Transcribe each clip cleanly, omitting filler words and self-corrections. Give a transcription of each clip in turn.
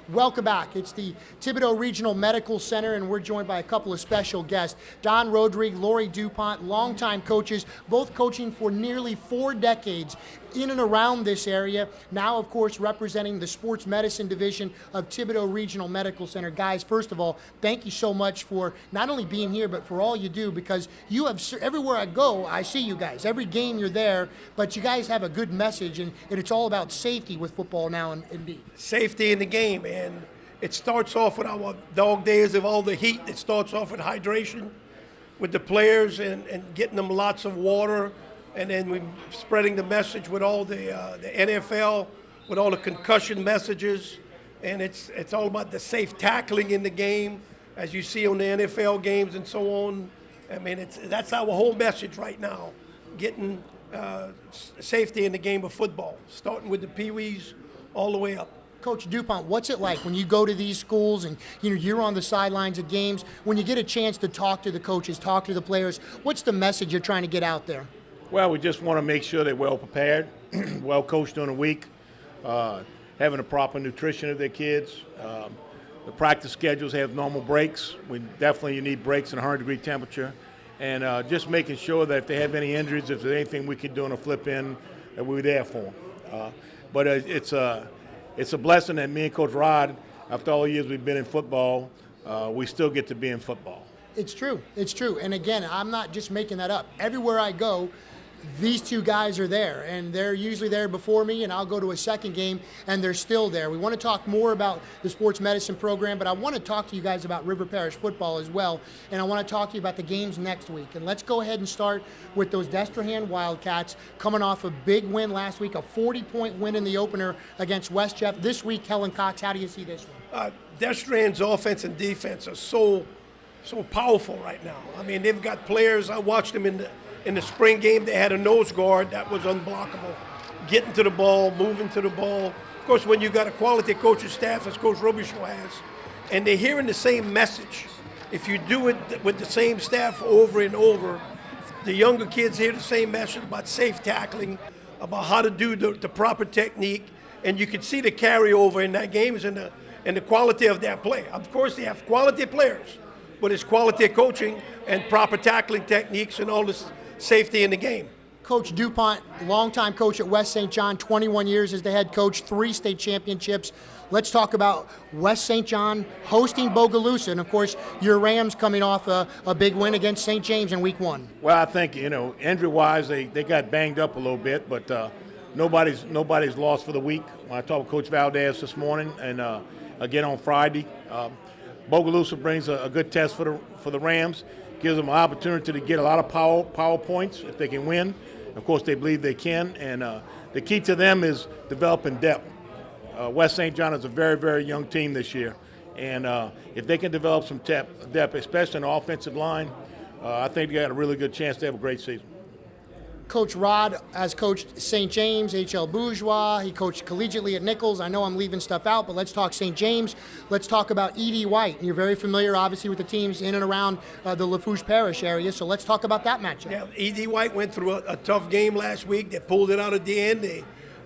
Welcome back. It's the Thibodaux Regional Medical Center, and we're joined by a couple of special guests. Don Rodrigue, Laury Dupont, longtime coaches, both coaching for nearly 4 decades in and around this area. Now, of course, representing the sports medicine division of Thibodaux Regional Medical Center. Guys, first of all, thank you so much for not only being here, but for all you do, because you have, everywhere I go, I see you guys. Every game you're there, but you guys have a good message, and it's all about safety with football now, indeed. Safety in the game, and it starts off with our dog days of all the heat. It starts off with hydration with the players and getting them lots of water, and then we're spreading the message with all the NFL, with all the concussion messages, and it's all about the safe tackling in the game, as you see on the NFL games and so on. I mean, that's our whole message right now, getting safety in the game of football, starting with the peewees all the way up. Coach Dupont, what's it like when you go to these schools and you're on the sidelines of games, when you get a chance to talk to the coaches, talk to the players, what's the message you're trying to get out there? Well, we just want to make sure they're well prepared, well coached during the week, having a proper nutrition of their kids. The practice schedules have normal breaks. You need breaks in a 100-degree temperature. And just making sure that if they have any injuries, if there's anything we can do on a flip in, that we're there for them. But it's a blessing that me and Coach Rod, after all the years we've been in football, we still get to be in football. It's true. It's true. And again, I'm not just making that up. Everywhere I go, these two guys are there, and they're usually there before me, and I'll go to a second game, and they're still there. We want to talk more about the sports medicine program, but I want to talk to you guys about River Parish Football as well, and I want to talk to you about the games next week. And let's go ahead and start with those Destrehan Wildcats coming off a big win last week, a 40-point win in the opener against West Jeff. This week, Helen Cox, how do you see this one? Destrehan's offense and defense are so powerful right now. I mean, they've got players. I watched them in the spring game. They had a nose guard that was unblockable, getting to the ball, moving to the ball. Of course, when you got a quality coaching staff, as Coach Robichaud has, and they're hearing the same message, if you do it with the same staff over and over, the younger kids hear the same message about safe tackling, about how to do the proper technique, and you can see the carryover in that game is in the quality of their play. Of course, they have quality players, but it's quality coaching and proper tackling techniques and all this safety in the game. Coach Dupont, longtime coach at West St. John, 21 years as the head coach, 3 state championships. Let's talk about West St. John hosting Bogalusa, and of course your Rams coming off a big win against St. James in week 1. Well, I think, injury-wise, they got banged up a little bit, but nobody's lost for the week. When I talked with Coach Valdez this morning and again on Friday, Bogalusa brings a good test for the Rams. Gives them an opportunity to get a lot of power points if they can win. Of course, they believe they can, and the key to them is developing depth. West St. John is a very, very young team this year, and if they can develop some depth, especially in the offensive line, I think they got a really good chance to have a great season. Coach Rod has coached St. James, H.L. Bourgeois. He coached collegiately at Nichols. I know I'm leaving stuff out, but let's talk St. James. Let's talk about E.D. White. You're very familiar, obviously, with the teams in and around the Lafourche Parish area, so let's talk about that matchup. Yeah, E.D. White went through a tough game last week. They pulled it out at the end.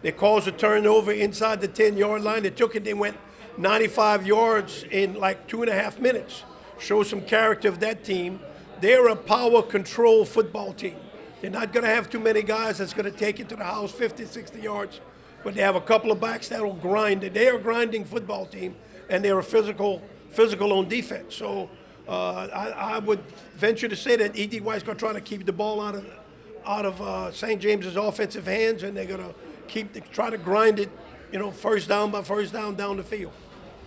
They caused a turnover inside the 10-yard line. They took it. They went 95 yards in like 2.5 minutes. Show some character of that team. They're a power control football team. They're not going to have too many guys that's going to take it to the house 50, 60 yards, but they have a couple of backs that will grind it. They are a grinding football team, and they're a physical on defense. So I would venture to say that E.D. White's going to try to keep the ball out of St. James's offensive hands, and they're going to try to grind it, first down by first down the field.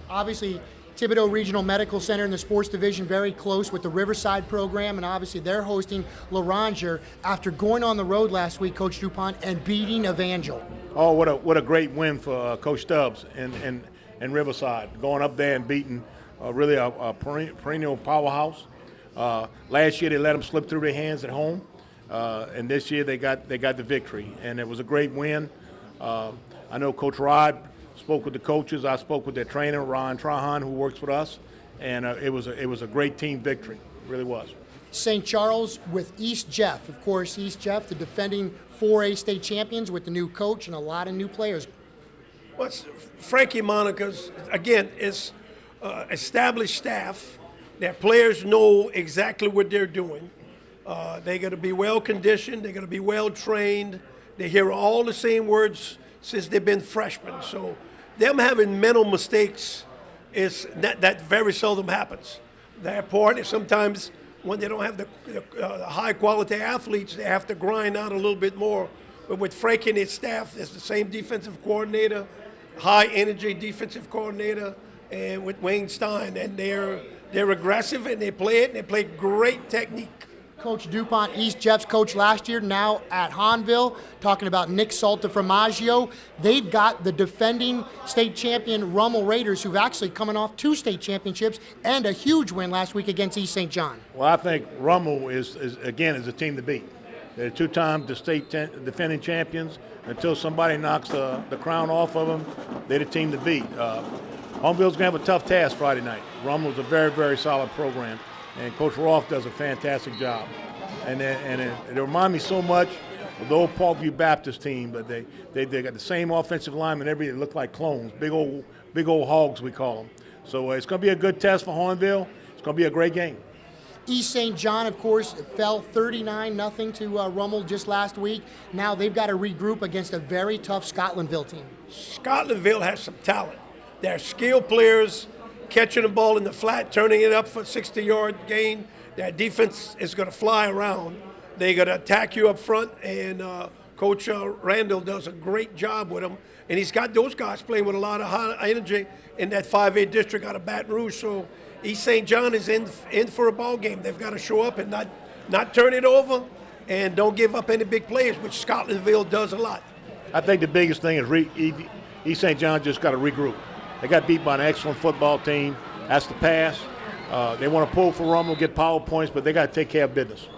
Obviously, Thibodaux Regional Medical Center in the sports division very close with the Riverside program, and obviously they're hosting Loranger after going on the road last week, Coach Dupont, and beating Evangel. Oh, what a great win for Coach Stubbs and Riverside, going up there and beating really a perennial powerhouse. Last year they let them slip through their hands at home, and this year they got the victory, and it was a great win. I know Coach Rod spoke with the coaches. I spoke with their trainer, Ron Trahan, who works with us, and it was a great team victory. It really was. St. Charles with East Jeff. Of course, East Jeff, the defending 4A state champions with the new coach and a lot of new players. What's Frankie Monica's, again, is established staff. Their players know exactly what they're doing. They're going to be well conditioned. They're going to be well trained. They hear all the same words since they've been freshmen. So them having mental mistakes is that very seldom happens. That part is sometimes when they don't have the high quality athletes, they have to grind out a little bit more. But with Frank and his staff, it's the same defensive coordinator, high energy defensive coordinator, and with Wayne Stein, and they're aggressive and they play it, and they play great technique. Coach Dupont, East Jeff's coach last year, now at Hahnville, talking about Nick Saltaframaggio. They've got the defending state champion Rummel Raiders, who've actually coming off 2 state championships and a huge win last week against East St. John. Well, I think Rummel is a team to beat. They're 2-time the state defending champions. Until somebody knocks the crown off of them, they're the team to beat. Hahnville's going to have a tough task Friday night. Rummel's a very, very solid program. And Coach Roth does a fantastic job. And it reminds me so much of the old Parkview Baptist team, but they got the same offensive linemen, everything. They look like clones, big old hogs, we call them. So it's going to be a good test for Hahnville. It's going to be a great game. East St. John, of course, fell 39-0 to Rummel just last week. Now they've got to regroup against a very tough Scotlandville team. Scotlandville has some talent. They're skilled players, catching the ball in the flat, turning it up for a 60-yard gain. Their defense is going to fly around. They're going to attack you up front, and Coach Randall does a great job with them. And he's got those guys playing with a lot of high energy in that 5A district out of Baton Rouge. So East St. John is in for a ball game. They've got to show up and not turn it over, and don't give up any big plays, which Scotlandville does a lot. I think the biggest thing is East St. John just got to regroup. They got beat by an excellent football team. That's the pass. They want to pull for Rummel, get power points, but they got to take care of business.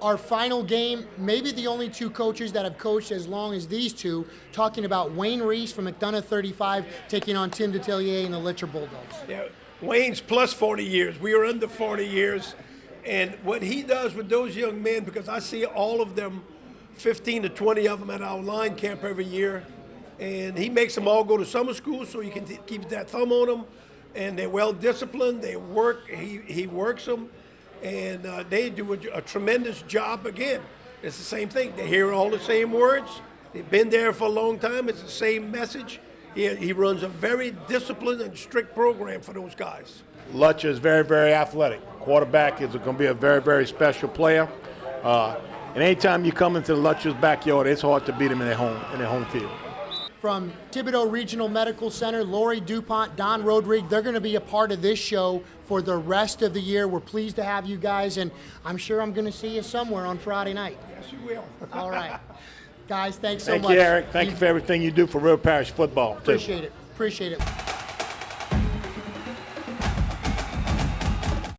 Our final game, maybe the only 2 coaches that have coached as long as these two, talking about Wayne Reese from McDonough 35 taking on Tim Detillier and the Litcher Bulldogs. Yeah, Wayne's plus 40 years. We are under 40 years. And what he does with those young men, because I see all of them, 15 to 20 of them at our line camp every year, and he makes them all go to summer school so he can keep that thumb on them. And they're well disciplined. They work. He works them, and they do a tremendous job. Again, it's the same thing. They hear all the same words. They've been there for a long time. It's the same message. He runs a very disciplined and strict program for those guys. Lutcher is very, very athletic. Quarterback is going to be a very, very special player. And anytime you come into the Lutcher's backyard, it's hard to beat them in their home field. From Thibodaux Regional Medical Center, Laury Dupont, Don Rodrigue, they're going to be a part of this show for the rest of the year. We're pleased to have you guys, and I'm sure I'm going to see you somewhere on Friday night. Yes, you will. All right. Guys, thanks so much. Thank you, Eric. Thank you for everything you do for River Parish Football, too. Appreciate it.